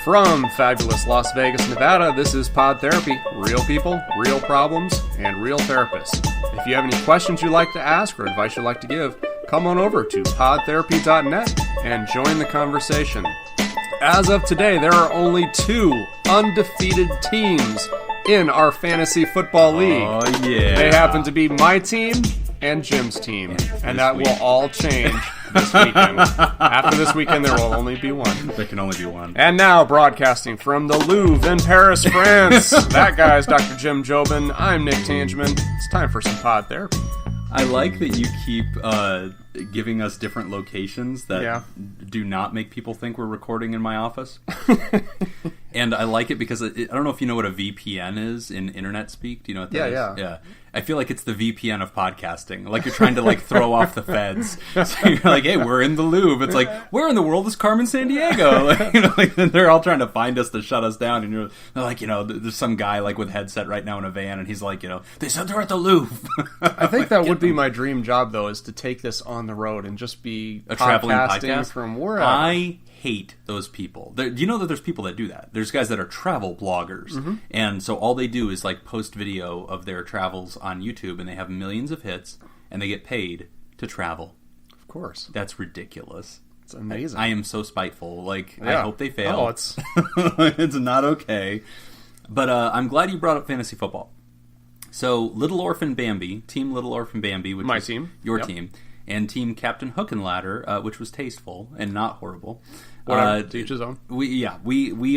From fabulous Las Vegas, Nevada, this is Pod Therapy. Real people, real problems, and real therapists. If you have any questions you'd like to ask or advice you'd like to give, come on over to podtherapy.net and join the conversation. As of today, there are only 2 undefeated teams in our fantasy football league. Oh, yeah. They happen to be my team and Jim's team. And that will all change this weekend. After this weekend, there will only be one. There can only be one. And now, broadcasting from the Louvre in Paris, France, that guy's Dr. Jim Jobin. I'm Nick Tangeman. It's time for some pod therapy. I like that you keep giving us different locations that do not make people think we're recording in my office. And I like it because I don't know if you know what a VPN is in internet speak. Do you know what that is? Yeah. I feel like it's the VPN of podcasting. Like you're trying to throw off the feds. So you're like, hey, we're in the Louvre. It's like, where in the world is Carmen Sandiego? They're all trying to find us to shut us down. And they're like, there's some guy with headset right now in a van, and he's like, they said they're at the Louvre. I think that would be my dream job, though, is to take this on the road and just be a traveling podcasting from wherever. I hate those people. Do you know that there's people that do that? There's guys that are travel bloggers, and so all they do is post video of their travels on YouTube, and they have millions of hits, and they get paid to travel. Of course, that's ridiculous. It's amazing. I am so spiteful. I hope they fail. Oh, it's it's not okay. But I'm glad you brought up fantasy football. So Little Orphan Bambi, Team Little Orphan Bambi, which my is team, your team, and Team Captain Hook and Ladder, which was tasteful and not horrible. To each his own. We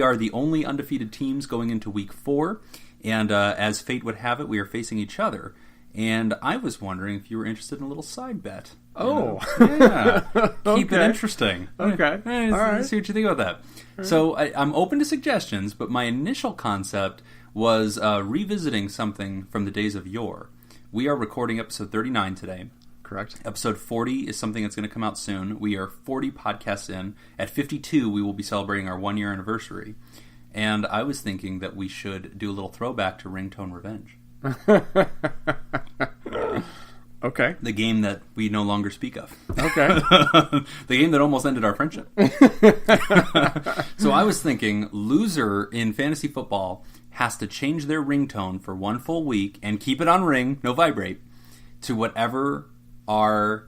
are the only undefeated teams going into week 4, and as fate would have it, we are facing each other. And I was wondering if you were interested in a little side bet. Oh, yeah, keep it interesting. Okay, all right. See what you think about that. Right. So I'm open to suggestions, but my initial concept was revisiting something from the days of yore. We are recording episode 39 today. Correct. Episode 40 is something that's going to come out soon. We are 40 podcasts in. At 52, we will be celebrating our 1-year anniversary. And I was thinking that we should do a little throwback to Ringtone Revenge. Okay. The game that we no longer speak of. Okay. The game that almost ended our friendship. So I was thinking, loser in fantasy football has to change their ringtone for 1 full week and keep it on ring, no vibrate, to whatever our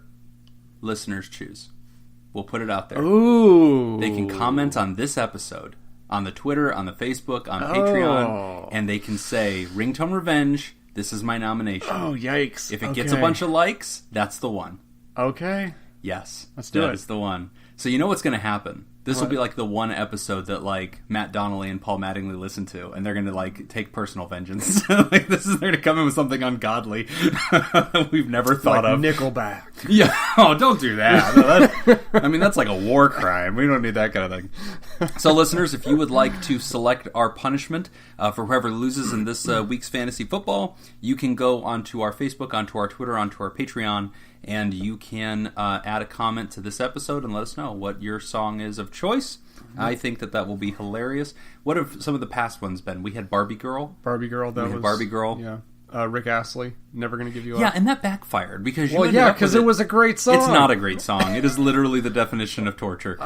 listeners choose. We'll put it out there. Ooh. They can comment on this episode on the Twitter, on the Facebook, on Patreon, and they can say, Ringtone Revenge, this is my nomination. Oh, yikes. If it gets a bunch of likes, that's the one. Okay. Yes. Let's do it. That is the one. So you know what's going to happen? This will be the one episode that Matt Donnelly and Paul Mattingly listen to, and they're going to take personal vengeance. This is there to come in with something ungodly we've never thought of. Nickelback. Yeah. Oh, don't do that. That's like a war crime. We don't need that kind of thing. So, listeners, if you would like to select our punishment for whoever loses in this week's fantasy football, you can go onto our Facebook, onto our Twitter, onto our Patreon, and you can add a comment to this episode and let us know what your song is of choice. I think that will be hilarious. What have some of the past ones been? We had Barbie Girl. Barbie Girl. Barbie Girl. Yeah. Rick Astley. Never Gonna Give You Up. Yeah, and that backfired because because it was a great song. It's not a great song. It is literally the definition of torture.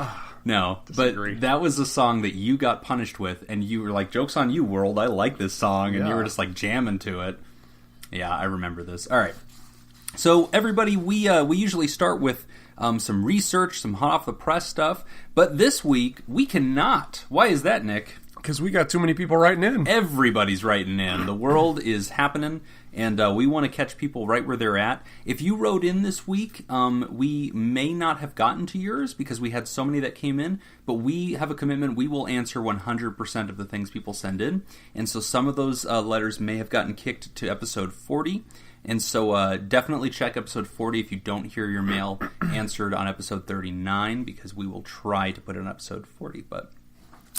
No, disagree. But that was a song that you got punished with, and you were like, "Joke's on you, world! I like this song," and you were just jamming to it. Yeah, I remember this. All right. So, everybody, we usually start with some research, some hot off the press stuff, but this week we cannot. Why is that, Nick? Because we got too many people writing in. Everybody's writing in. The world is happening, and we want to catch people right where they're at. If you wrote in this week, we may not have gotten to yours because we had so many that came in, but we have a commitment. We will answer 100% of the things people send in, and so some of those letters may have gotten kicked to episode 40. And so definitely check episode 40 if you don't hear your mail answered on episode 39, because we will try to put it on episode 40. But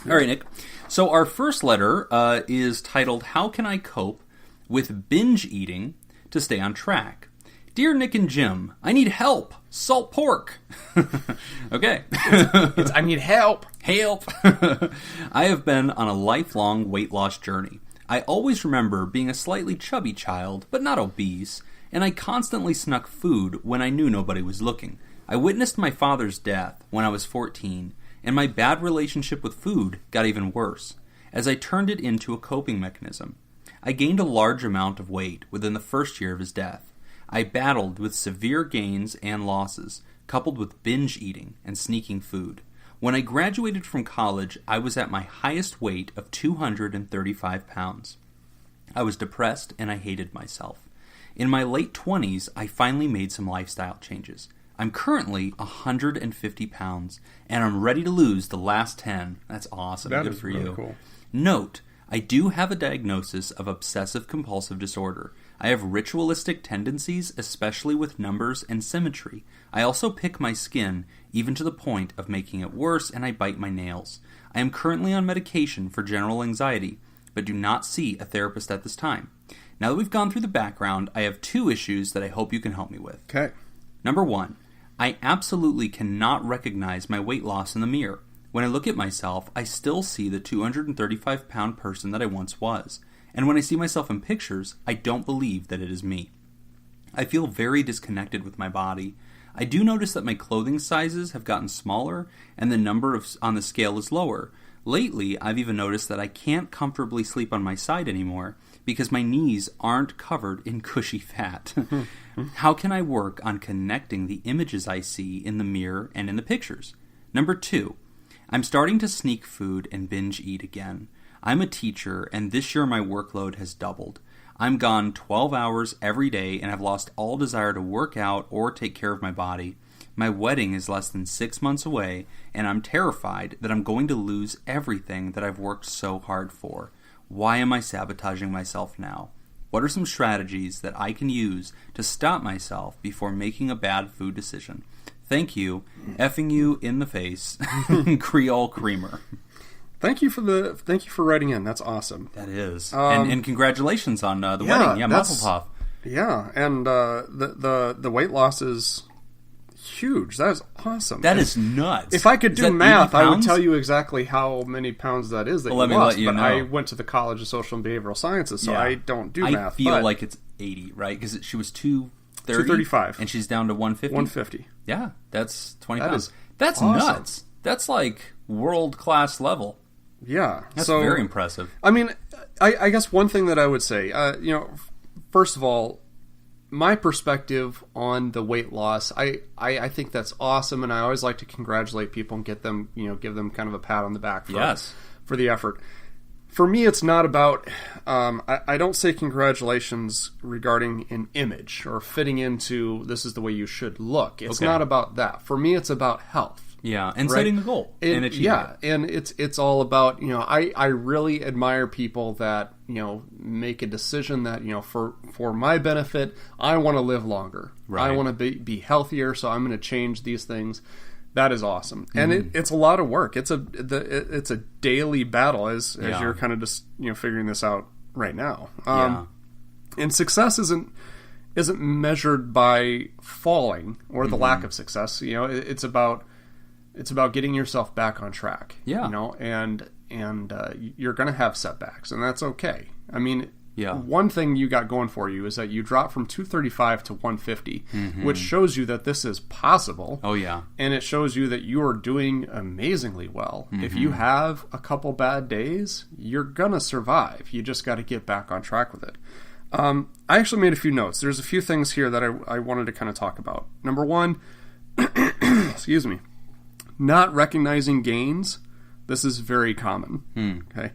all right, Nick. So our first letter is titled, How Can I Cope with Binge Eating to Stay on Track? Dear Nick and Jim, I need help. Salt pork. Okay. I need help. Help. I have been on a lifelong weight loss journey. I always remember being a slightly chubby child, but not obese, and I constantly snuck food when I knew nobody was looking. I witnessed my father's death when I was 14, and my bad relationship with food got even worse, as I turned it into a coping mechanism. I gained a large amount of weight within the first year of his death. I battled with severe gains and losses, coupled with binge eating and sneaking food. When I graduated from college, I was at my highest weight of 235 pounds. I was depressed and I hated myself. In my late 20s, I finally made some lifestyle changes. I'm currently 150 pounds, and I'm ready to lose the last 10. That's awesome. That Good is for really you. cool. Note, I do have a diagnosis of obsessive-compulsive disorder. I have ritualistic tendencies, especially with numbers and symmetry. I also pick my skin, even to the point of making it worse, and I bite my nails. I am currently on medication for general anxiety, but do not see a therapist at this time. Now that we've gone through the background, I have 2 issues that I hope you can help me with. Okay. Number 1, I absolutely cannot recognize my weight loss in the mirror. When I look at myself, I still see the 235-pound person that I once was. And when I see myself in pictures, I don't believe that it is me. I feel very disconnected with my body. I do notice that my clothing sizes have gotten smaller and the number on the scale is lower. Lately, I've even noticed that I can't comfortably sleep on my side anymore because my knees aren't covered in cushy fat. How can I work on connecting the images I see in the mirror and in the pictures? Number 2, I'm starting to sneak food and binge eat again. I'm a teacher, and this year my workload has doubled. I'm gone 12 hours every day and have lost all desire to work out or take care of my body. My wedding is less than 6 months away, and I'm terrified that I'm going to lose everything that I've worked so hard for. Why am I sabotaging myself now? What are some strategies that I can use to stop myself before making a bad food decision? Thank you. Effing you in the face. Creole Creamer. Thank you for writing in. That's awesome. That is. And congratulations on the wedding. Yeah, mazel tov. Yeah, and the weight loss is huge. That is awesome. That is nuts. If I could do math, I would tell you exactly how many pounds that is that you lost. But I went to the College of Social and Behavioral Sciences, so I don't do math. I feel like it's 80, right? Because she was 235, and she's down to 150. 150. Yeah, that's 20 pounds. That's awesome. Nuts. That's like world-class level. Yeah. That's very impressive. I mean, I guess one thing that I would say, first of all, my perspective on the weight loss, I think that's awesome, and I always like to congratulate people and give them kind of a pat on the back for the effort. For me, it's not about, I don't say congratulations regarding an image or fitting into this is the way you should look. It's not about that. For me, it's about health. Yeah, and setting a goal and achieving it. And it's all about, I really admire people that, make a decision that, for my benefit, I want to live longer. Right. I want to be healthier, so I'm going to change these things. That is awesome. And it's a lot of work. It's a daily battle as you're kind of just, figuring this out right now. And success isn't measured by falling or the lack of success. It's about getting yourself back on track. Yeah. And you're going to have setbacks, and that's okay. I mean, one thing you got going for you is that you dropped from 235 to 150, which shows you that this is possible. Oh, yeah. And it shows you that you are doing amazingly well. If you have a couple bad days, you're going to survive. You just got to get back on track with it. I actually made a few notes. There's a few things here that I wanted to kind of talk about. Number 1, excuse me. Not recognizing gains. This is very common. Okay.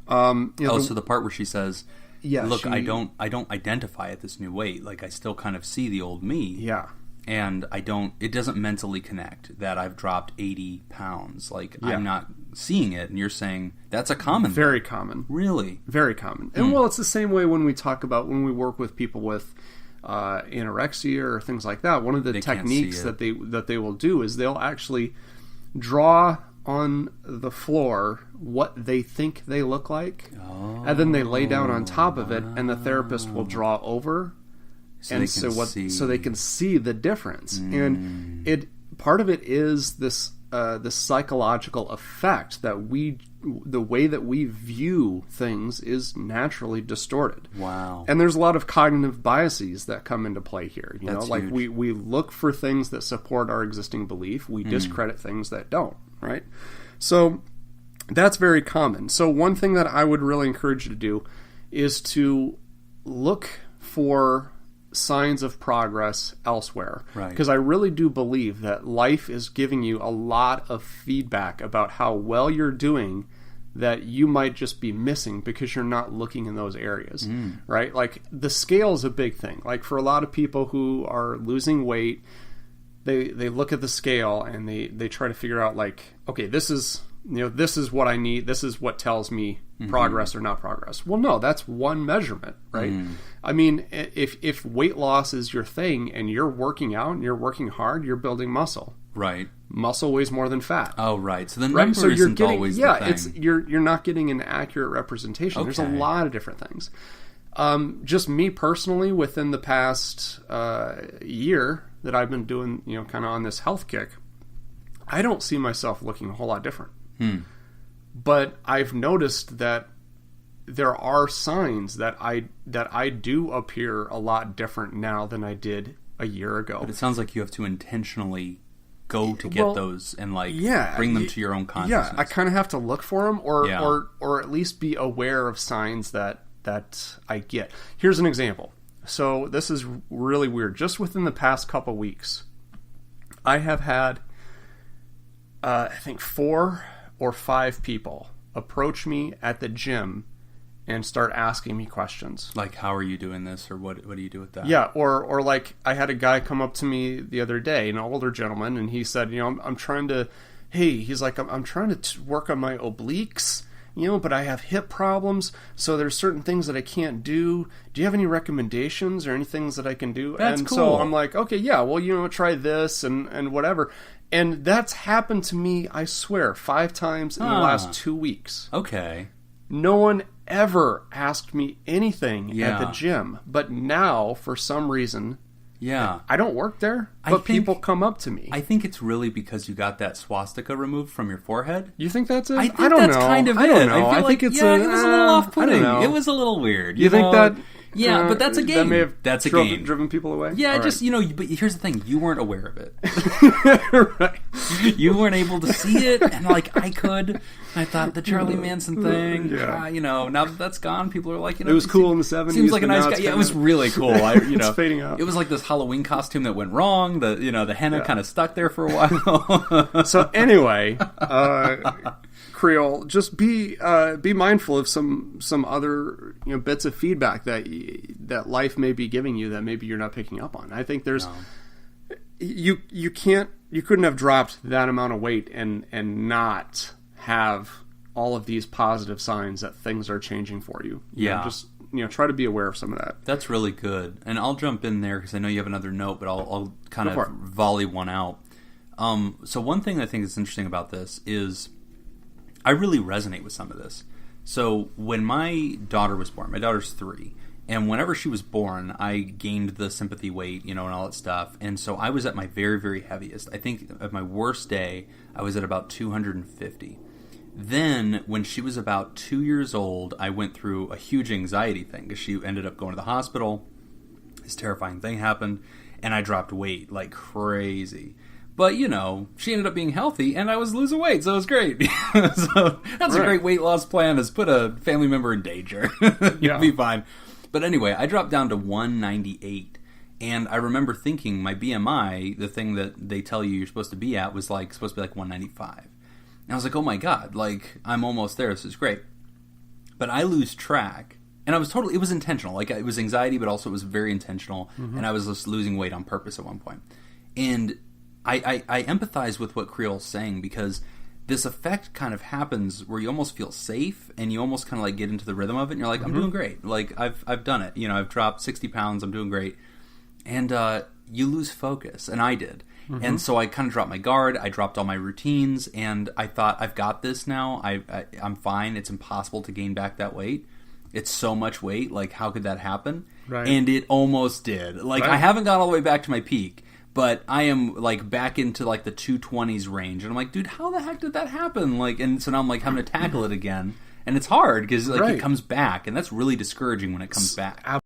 So the part where she says, "Look, I don't identify at this new weight. Like I still kind of see the old me." Yeah. And it doesn't mentally connect that I've dropped 80 pounds. Like I'm not seeing it, and you're saying that's a common thing. Very common. Really? Very common. And well, it's the same way when we work with people with anorexia or things like that. One of the techniques that they will do is they'll actually draw on the floor what they think they look like, and then they lay down on top of it, and the therapist will draw over, so they can see the difference. And part of it is this psychological effect that the way that we view things is naturally distorted. Wow. And there's a lot of cognitive biases that come into play here. That's like huge. we look for things that support our existing belief. We discredit things that don't, right? So that's very common. So one thing that I would really encourage you to do is to look for signs of progress elsewhere. Right. Because I really do believe that life is giving you a lot of feedback about how well you're doing that you might just be missing because you're not looking in those areas, right? Like the scale is a big thing. Like for a lot of people who are losing weight, they look at the scale and they try to figure out like, okay, this is what I need. This is what tells me progress or not progress. Well, no, that's one measurement, right? I mean, if weight loss is your thing and you're working out and you're working hard, you're building muscle. Right. Muscle weighs more than fat. Oh, right. So the right? number So you're isn't getting, always yeah, the thing. you're not getting an accurate representation. Okay. There's a lot of different things. Just me personally, within the past year that I've been doing, kind of on this health kick, I don't see myself looking a whole lot different. But I've noticed that there are signs that I do appear a lot different now than I did a year ago. But it sounds like you have to intentionally go to get those and bring them to your own consciousness. Yeah, I kind of have to look for them or at least be aware of signs that I get. Here's an example. So this is really weird. Just within the past couple weeks, I have had I think 4 or 5 people approach me at the gym and start asking me questions. Like, how are you doing this? Or what do you do with that? Yeah, or like I had a guy come up to me the other day, an older gentleman, and he said, I'm trying to, he's like, I'm trying to work on my obliques, but I have hip problems, so there's certain things that I can't do. Do you have any recommendations or any things that I can do? That's and cool. So I'm like, okay, yeah, well, try this and whatever. And that's happened to me, I swear, 5 times in the last 2 weeks. Okay. No one ever asked me anything at the gym. But now, for some reason, I don't work there, but people come up to me. I think it's really because you got that swastika removed from your forehead. You think that's it? I think don't that's know. kind of I it. don't know. I feel like think it's it was a little off-putting. I don't know. It was a little weird. You think that... Yeah, but that's a game. That may have that's a game. driven people away? Yeah, all just, right. But here's the thing. You weren't aware of it. Right. You weren't able to see it, and I could. I thought the Charlie Manson thing, now that that's gone, people are like, it was cool in the 70s. Seems like a nice guy. Yeah, it was really cool. It's fading out. It was like this Halloween costume that went wrong. The henna kind of stuck there for a while. So anyway, Creole, just be mindful of some other bits of feedback that life may be giving you that maybe you're not picking up on. I think there's you couldn't have dropped that amount of weight and not have all of these positive signs that things are changing for you. Just try to be aware of some of that. That's really good. And I'll jump in there because I know you have another note, but I'll kind of volley one out. So one thing I think is interesting about this is I really resonate with some of this. So when my daughter was born, my daughter's 3, and whenever she was born, I gained the sympathy weight, and all that stuff. And so I was at my very, very heaviest. I think at my worst day, I was at about 250. Then, when she was about 2 years old, I went through a huge anxiety thing because she ended up going to the hospital. This terrifying thing happened, and I dropped weight like crazy. But, she ended up being healthy, and I was losing weight, so it was great. So that's a great weight loss plan, is put a family member in danger. You'll be fine. But anyway, I dropped down to 198. And I remember thinking my BMI, the thing that they tell you you're supposed to be at, was supposed to be like 195. And I was like, oh my God, I'm almost there. This is great. But I lose track. And it was intentional. It was anxiety, but also it was very intentional. Mm-hmm. And I was just losing weight on purpose at one point. And I empathize with what Creole's saying, because this effect kind of happens where you almost feel safe and you almost kind of get into the rhythm of it. And you're like, I'm doing great. I've done it. I've dropped 60 pounds. I'm doing great. And you lose focus. And I did. Mm-hmm. And so I kind of dropped my guard. I dropped all my routines, and I thought, I've got this now. I'm fine. It's impossible to gain back that weight. It's so much weight. How could that happen? Right. And it almost did. I haven't got all the way back to my peak, but I am back into the 220s range. And I'm like, dude, how the heck did that happen? And so now I'm having to tackle it again. And it's hard because it comes back, and that's really discouraging when it comes back.